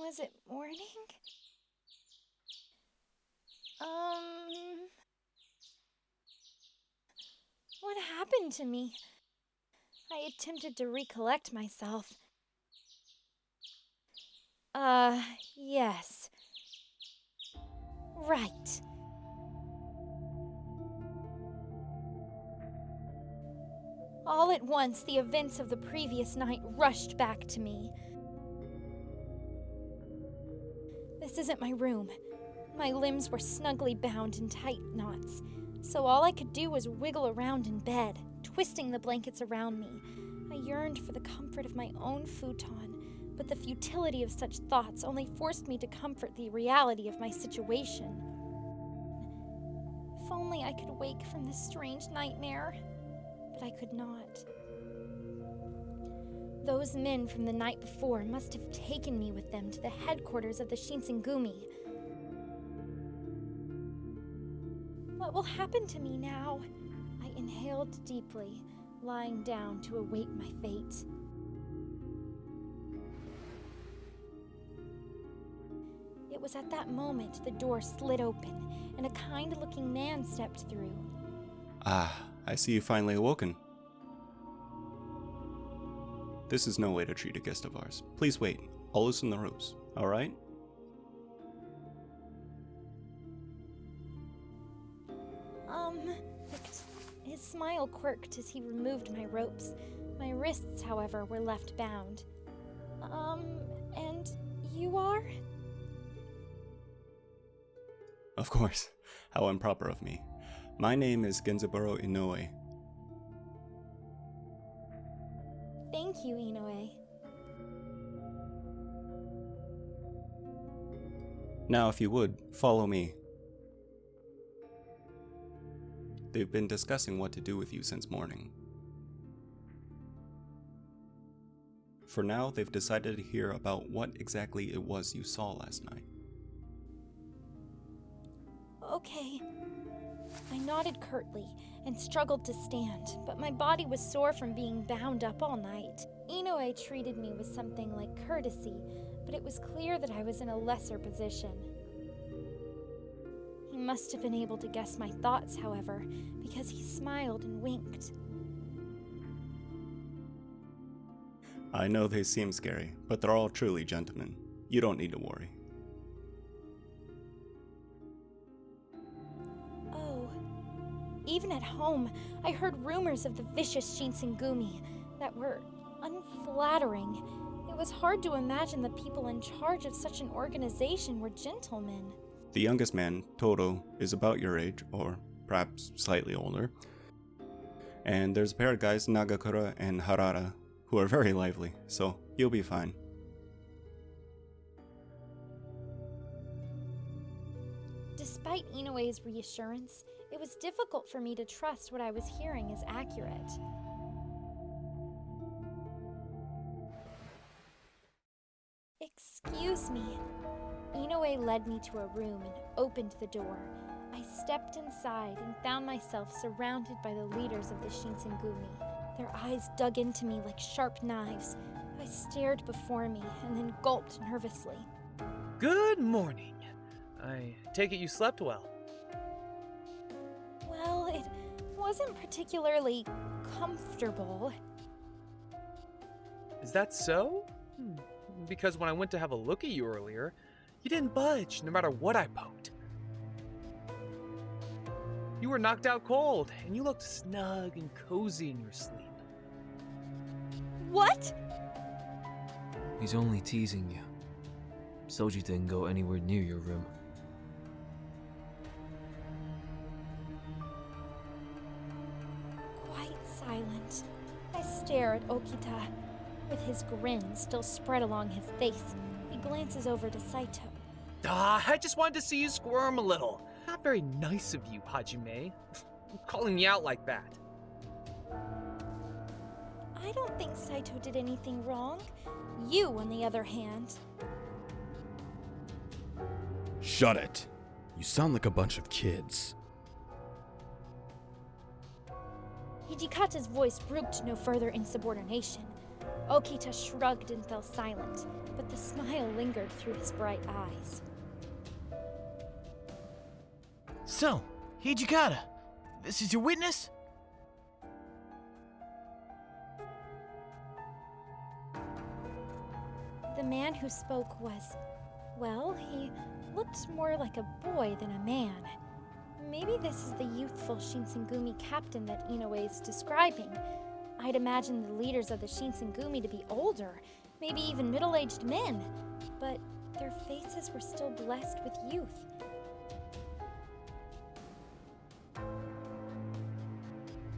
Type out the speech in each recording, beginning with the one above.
Was it morning? What happened to me? I attempted to recollect myself. Yes. Right. All at once, the events of the previous night rushed back to me. This isn't my room. My limbs were snugly bound in tight knots, so all I could do was wiggle around in bed, twisting the blankets around me. I yearned for the comfort of my own futon, but the futility of such thoughts only forced me to comfort the reality of my situation. If only I could wake from this strange nightmare, but I could not. Those men from the night before must have taken me with them to the headquarters of the Shinsengumi. What will happen to me now? I inhaled deeply, lying down to await my fate. It was at that moment the door slid open, and a kind-looking man stepped through. Ah, I see you finally awoken. This is no way to treat a guest of ours. Please wait. I'll loosen the ropes, alright? His smile quirked as he removed my ropes. My wrists, however, were left bound. And you are? Of course. How improper of me. My name is Genzaburo Inoue. Thank you, Inoue. Now, if you would, follow me. They've been discussing what to do with you since morning. For now, they've decided to hear about what exactly it was you saw last night. Okay. I nodded curtly and struggled to stand, but my body was sore from being bound up all night. Inoue treated me with something like courtesy, but it was clear that I was in a lesser position. He must have been able to guess my thoughts, however, because he smiled and winked. I know they seem scary, but they're all truly gentlemen. You don't need to worry. Oh. Even at home, I heard rumors of the vicious Shinsengumi that were unflattering. It was hard to imagine the people in charge of such an organization were gentlemen. The youngest man, Toto, is about your age, or perhaps slightly older. And there's a pair of guys, Nagakura and Harada, who are very lively, so you'll be fine. Despite Inoue's reassurance, it was difficult for me to trust what I was hearing as accurate. Excuse me. Inoue led me to a room and opened the door. I stepped inside and found myself surrounded by the leaders of the Shinsengumi. Their eyes dug into me like sharp knives. I stared before me and then gulped nervously. Good morning. I take it you slept well. Well, it wasn't particularly comfortable. Is that so? Because when I went to have a look at you earlier, you didn't budge no matter what I poked. You were knocked out cold, and you looked snug and cozy in your sleep. What? He's only teasing you. Souji didn't go anywhere near your room. Quite silent, I stare at Okita. With his grin still spread along his face, he glances over to Saito. I just wanted to see you squirm a little. Not very nice of you, Hajime. Calling me out like that. I don't think Saito did anything wrong. You, on the other hand. Shut it. You sound like a bunch of kids. Hijikata's voice brooked no further insubordination. Okita shrugged and fell silent, but the smile lingered through his bright eyes. So, Hijikata, this is your witness? The man who spoke was, well, he looked more like a boy than a man. Maybe this is the youthful Shinsengumi captain that Inoue is describing. I'd imagine the leaders of the Shinsengumi to be older, maybe even middle-aged men, but their faces were still blessed with youth.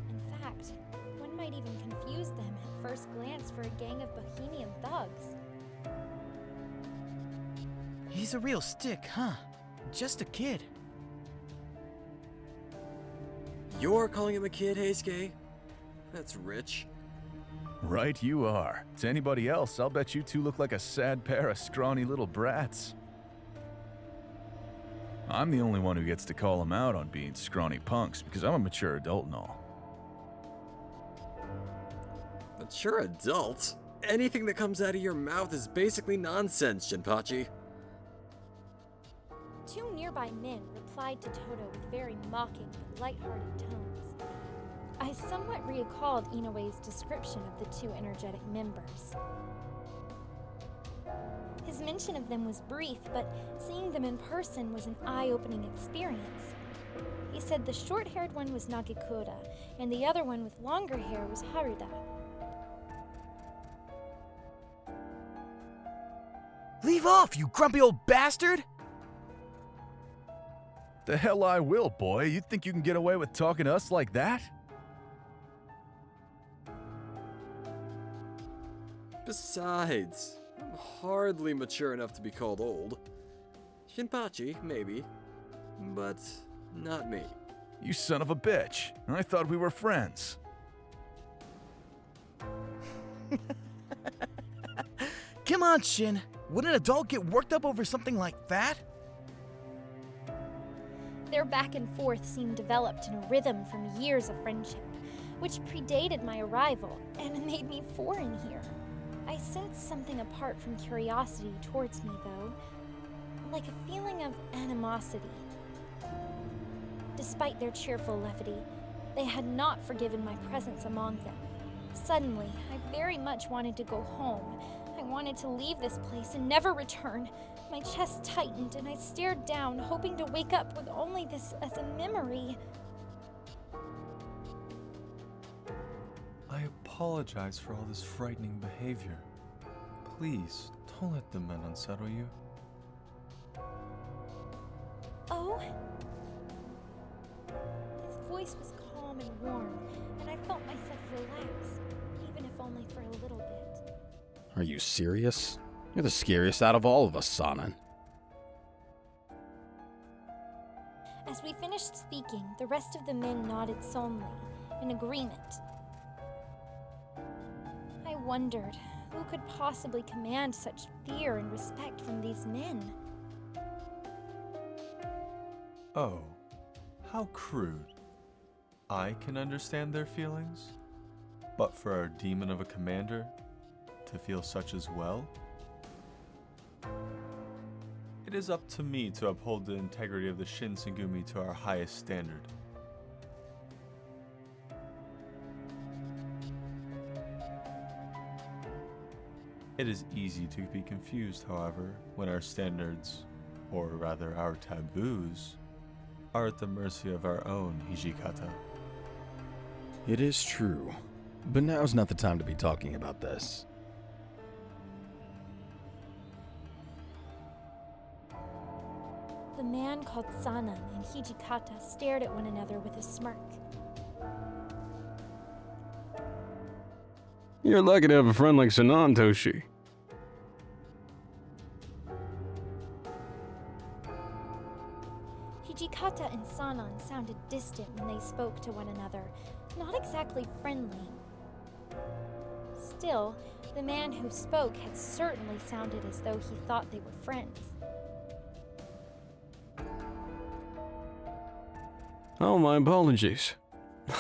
In fact, one might even confuse them at first glance for a gang of bohemian thugs. He's a real stick, huh? Just a kid. You're calling him a kid, Heisuke? That's rich. Right you are. To anybody else, I'll bet you two look like a sad pair of scrawny little brats. I'm the only one who gets to call him out on being scrawny punks because I'm a mature adult and all. Mature adult? Anything that comes out of your mouth is basically nonsense, Shinpachi. Two nearby men replied to Toto with very mocking but light-hearted tones. I somewhat recalled Inoue's description of the two energetic members. His mention of them was brief, but seeing them in person was an eye-opening experience. He said the short-haired one was Nagakura, and the other one with longer hair was Harada. Leave off, you grumpy old bastard! The hell I will, boy. You think you can get away with talking to us like that? Besides, I'm hardly mature enough to be called old. Shinpachi, maybe, but not me. You son of a bitch. I thought we were friends. Come on, Shin. Would an adult get worked up over something like that? Their back and forth seemed developed in a rhythm from years of friendship, which predated my arrival and made me foreign here. I sensed something apart from curiosity towards me, though, like a feeling of animosity. Despite their cheerful levity, they had not forgiven my presence among them. Suddenly, I very much wanted to go home. I wanted to leave this place and never return. My chest tightened and I stared down, hoping to wake up with only this as a memory. I apologize for all this frightening behavior. Please, don't let the men unsettle you. Oh? His voice was calm and warm, and I felt myself relax, even if only for a little bit. Are you serious? You're the scariest out of all of us, Sanan. As we finished speaking, the rest of the men nodded solemnly, in agreement. I wondered, who could possibly command such fear and respect from these men? Oh, how crude. I can understand their feelings, but for our demon of a commander to feel such as well? It is up to me to uphold the integrity of the Shinsengumi to our highest standard. It is easy to be confused, however, when our standards, or rather our taboos, are at the mercy of our own Hijikata. It is true, but now's not the time to be talking about this. The man called Sanan and Hijikata stared at one another with a smirk. You're lucky to have a friend like Sanan, Toshi. Hijikata and Sanan sounded distant when they spoke to one another, not exactly friendly. Still, the man who spoke had certainly sounded as though he thought they were friends. Oh, my apologies.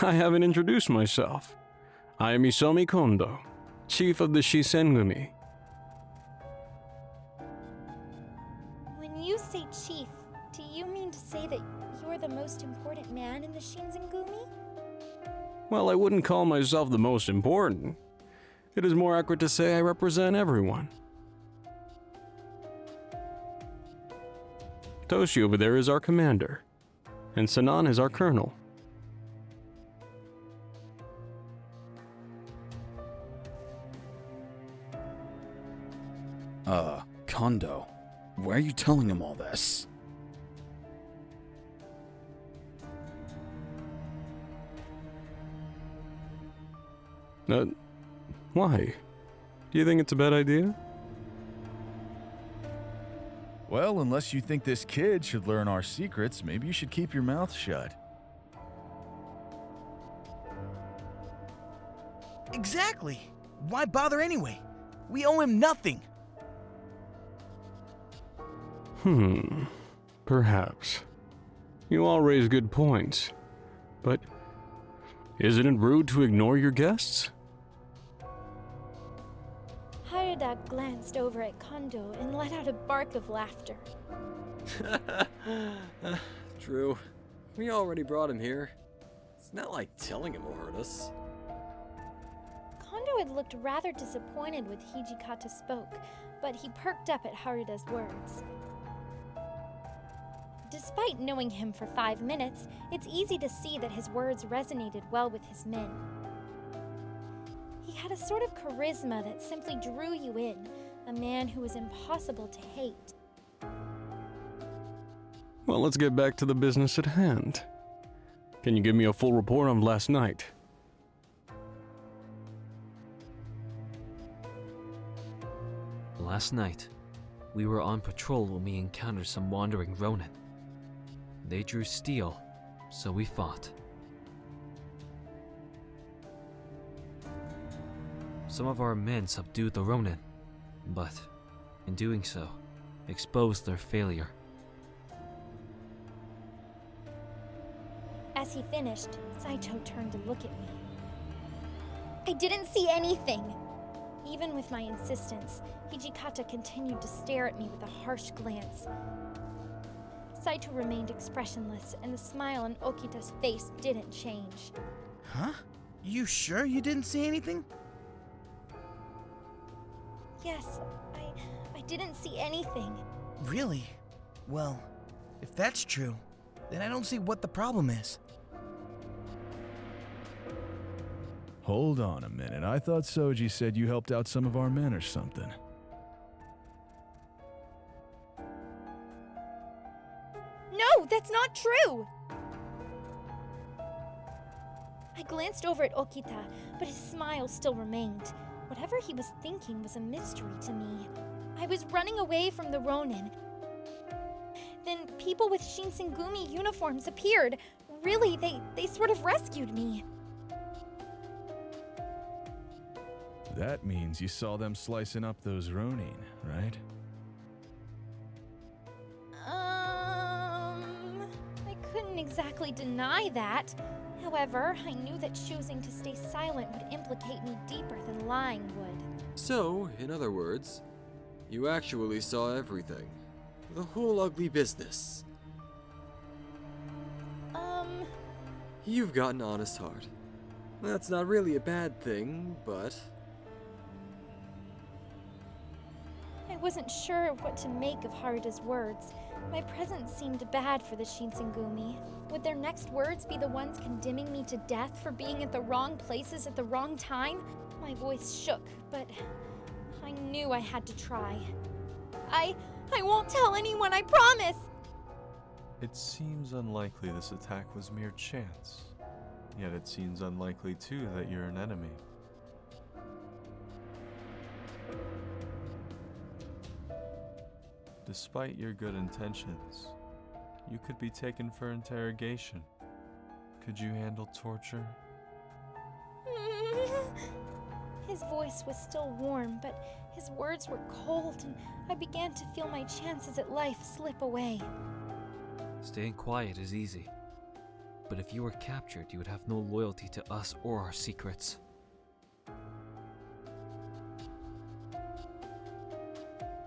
I haven't introduced myself. I am Isomi Kondou, chief of the Shisengumi. When you say chief, do you mean to say that you're the most important man in the Shinzengumi? Well, I wouldn't call myself the most important. It is more accurate to say I represent everyone. Toshi over there is our commander, and Sanan is our colonel. Kondou, why are you telling him all this? Why? Do you think it's a bad idea? Well, unless you think this kid should learn our secrets, maybe you should keep your mouth shut. Exactly. Why bother anyway? We owe him nothing. Perhaps. You all raise good points. But isn't it rude to ignore your guests? Harada glanced over at Kondou and let out a bark of laughter. True. We already brought him here. It's not like telling him will hurt us. Kondou had looked rather disappointed when Hijikata spoke, but he perked up at Harada's words. Despite knowing him for 5 minutes, it's easy to see that his words resonated well with his men. He had a sort of charisma that simply drew you in, a man who was impossible to hate. Well, let's get back to the business at hand. Can you give me a full report on last night? Last night, we were on patrol when we encountered some wandering Ronin. They drew steel, so we fought. Some of our men subdued the Ronin, but in doing so, exposed their failure. As he finished, Saito turned to look at me. I didn't see anything! Even with my insistence, Hijikata continued to stare at me with a harsh glance. Saito remained expressionless, and the smile on Okita's face didn't change. Huh? You sure you didn't see anything? Yes, I didn't see anything. Really? Well, if that's true, then I don't see what the problem is. Hold on a minute. I thought Souji said you helped out some of our men or something. No, that's not true! I glanced over at Okita, but his smile still remained. Whatever he was thinking was a mystery to me. I was running away from the Ronin. Then people with Shinsengumi uniforms appeared. Really, they sort of rescued me. That means you saw them slicing up those Ronin, right? I couldn't exactly deny that. However, I knew that choosing to stay silent would implicate me deeper than lying would. So, in other words, you actually saw everything. The whole ugly business. You've got an honest heart. That's not really a bad thing, but... I wasn't sure what to make of Harada's words. My presence seemed bad for the Shinsengumi. Would their next words be the ones condemning me to death for being at the wrong places at the wrong time? My voice shook, but I knew I had to try. I won't tell anyone, I promise! It seems unlikely this attack was mere chance. Yet it seems unlikely too that you're an enemy. Despite your good intentions, you could be taken for interrogation. Could you handle torture? His voice was still warm, but his words were cold, and I began to feel my chances at life slip away. Staying quiet is easy. But if you were captured, you would have no loyalty to us or our secrets.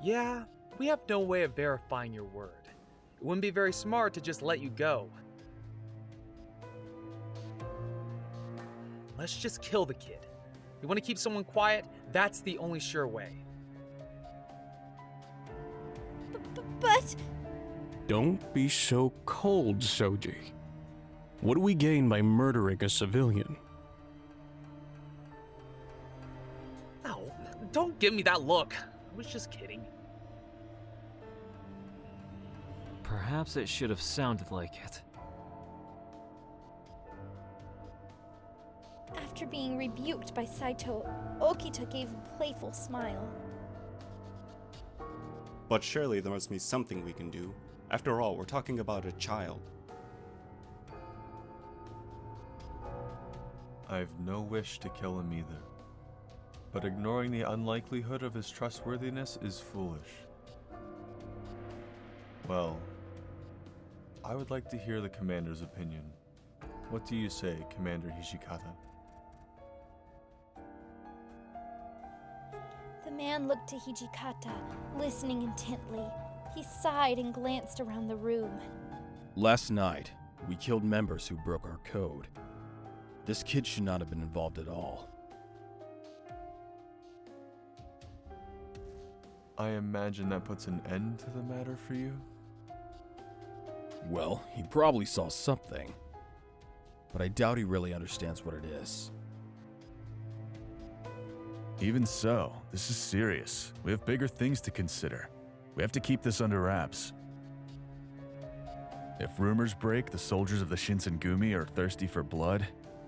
Yeah, we have no way of verifying your word. It wouldn't be very smart to just let you go. Let's just kill the kid. You want to keep someone quiet? That's the only sure way. But... Don't be so cold, Souji. What do we gain by murdering a civilian? No, don't give me that look. I was just kidding. Perhaps it should have sounded like it. After being rebuked by Saito, Okita gave a playful smile. But surely there must be something we can do. After all, we're talking about a child. I've no wish to kill him either. But ignoring the unlikelihood of his trustworthiness is foolish. Well, I would like to hear the commander's opinion. What do you say, Commander Hijikata? The man looked to Hijikata, listening intently. He sighed and glanced around the room. Last night, we killed members who broke our code. This kid should not have been involved at all. I imagine that puts an end to the matter for you? Well, he probably saw something. But I doubt he really understands what it is. Even so, this is serious. We have bigger things to consider. We have to keep this under wraps. If rumors break the soldiers of the Shinsengumi are thirsty for blood,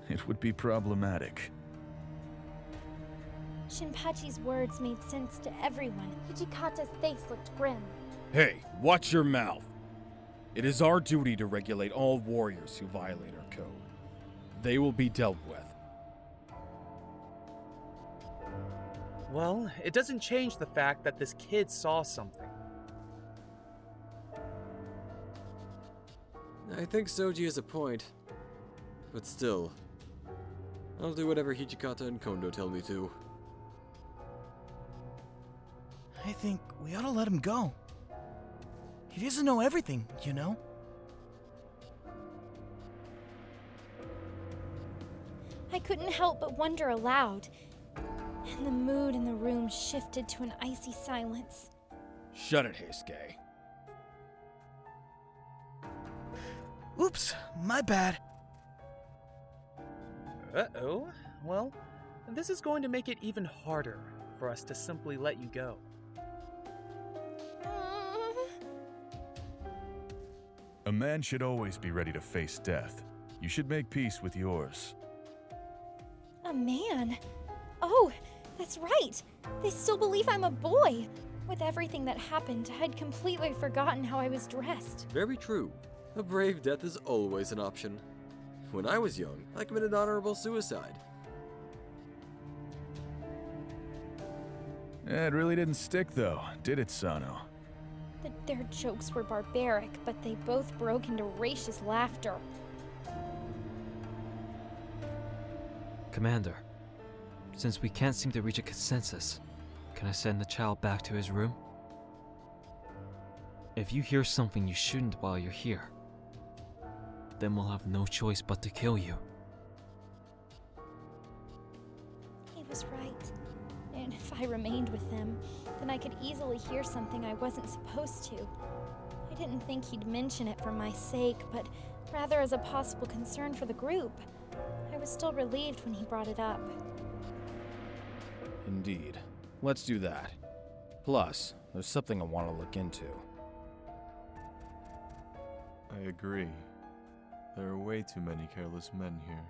it would be problematic. Shinpachi's words made sense to everyone. Hijikata's face looked grim. Hey, watch your mouth! It is our duty to regulate all warriors who violate our code. They will be dealt with. Well, it doesn't change the fact that this kid saw something. I think Souji has a point. But still, I'll do whatever Hijikata and Kondou tell me to. I think we ought to let him go. He doesn't know everything, you know? I couldn't help but wonder aloud, and the mood in the room shifted to an icy silence. Shut it, Heisuke. Oops, my bad. Uh-oh. Well, this is going to make it even harder for us to simply let you go. A man should always be ready to face death. You should make peace with yours. A man? Oh, that's right. They still believe I'm a boy. With everything that happened, I'd completely forgotten how I was dressed. Very true. A brave death is always an option. When I was young, I committed honorable suicide. It really didn't stick though, did it, Sano? Their jokes were barbaric, but they both broke into raucous laughter. Commander, since we can't seem to reach a consensus, can I send the child back to his room? If you hear something you shouldn't while you're here, then we'll have no choice but to kill you. He was right. And if I remained with them, then I could easily hear something I wasn't supposed to. I didn't think he'd mention it for my sake, but rather as a possible concern for the group. I was still relieved when he brought it up. Indeed. Let's do that. Plus, there's something I want to look into. I agree. There are way too many careless men here.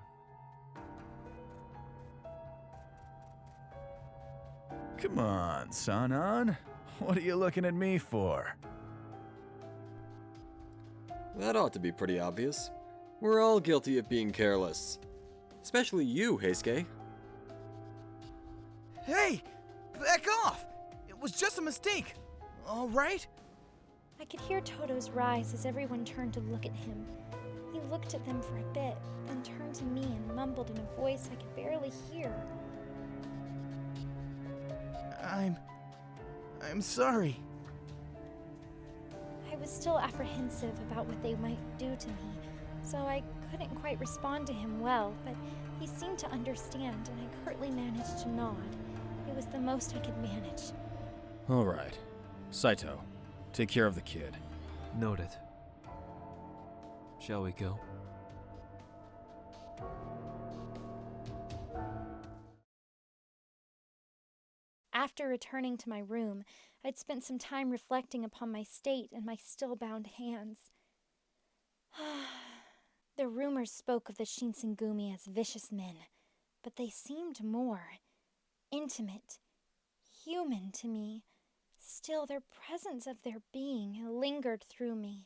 Come on, Sanan. What are you looking at me for? That ought to be pretty obvious. We're all guilty of being careless. Especially you, Heisuke. Hey! Back off! It was just a mistake. All right? I could hear Toto's rise as everyone turned to look at him. He looked at them for a bit, then turned to me and mumbled in a voice I could barely hear. I'm I'm sorry. I was still apprehensive about what they might do to me, so I couldn't quite respond to him well, but he seemed to understand, and I curtly managed to nod. It was the most I could manage. All right. Saito, take care of the kid. Noted. Shall we go? After returning to my room, I'd spent some time reflecting upon my state and my still bound hands. The rumors spoke of the Shinsengumi as vicious men, but they seemed more intimate, human to me. Still, their presence of their being lingered through me,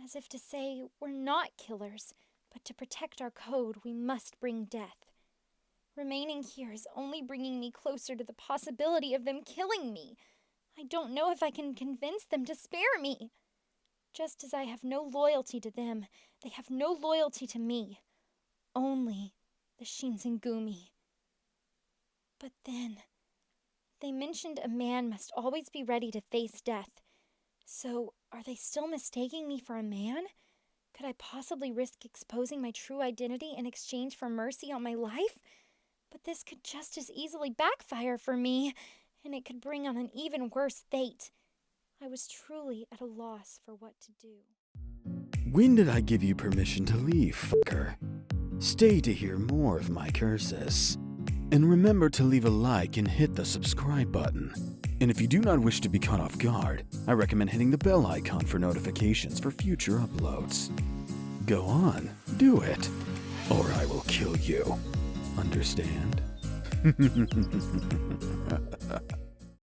as if to say, we're not killers, but to protect our code, we must bring death. Remaining here is only bringing me closer to the possibility of them killing me. I don't know if I can convince them to spare me. Just as I have no loyalty to them, they have no loyalty to me. Only the Shinsengumi. But then, they mentioned a man must always be ready to face death. So, are they still mistaking me for a man? Could I possibly risk exposing my true identity in exchange for mercy on my life? But this could just as easily backfire for me, and it could bring on an even worse fate. I was truly at a loss for what to do. When did I give you permission to leave, fucker? Stay to hear more of my curses. And remember to leave a like and hit the subscribe button. And if you do not wish to be caught off guard, I recommend hitting the bell icon for notifications for future uploads. Go on, do it, or I will kill you. Understand?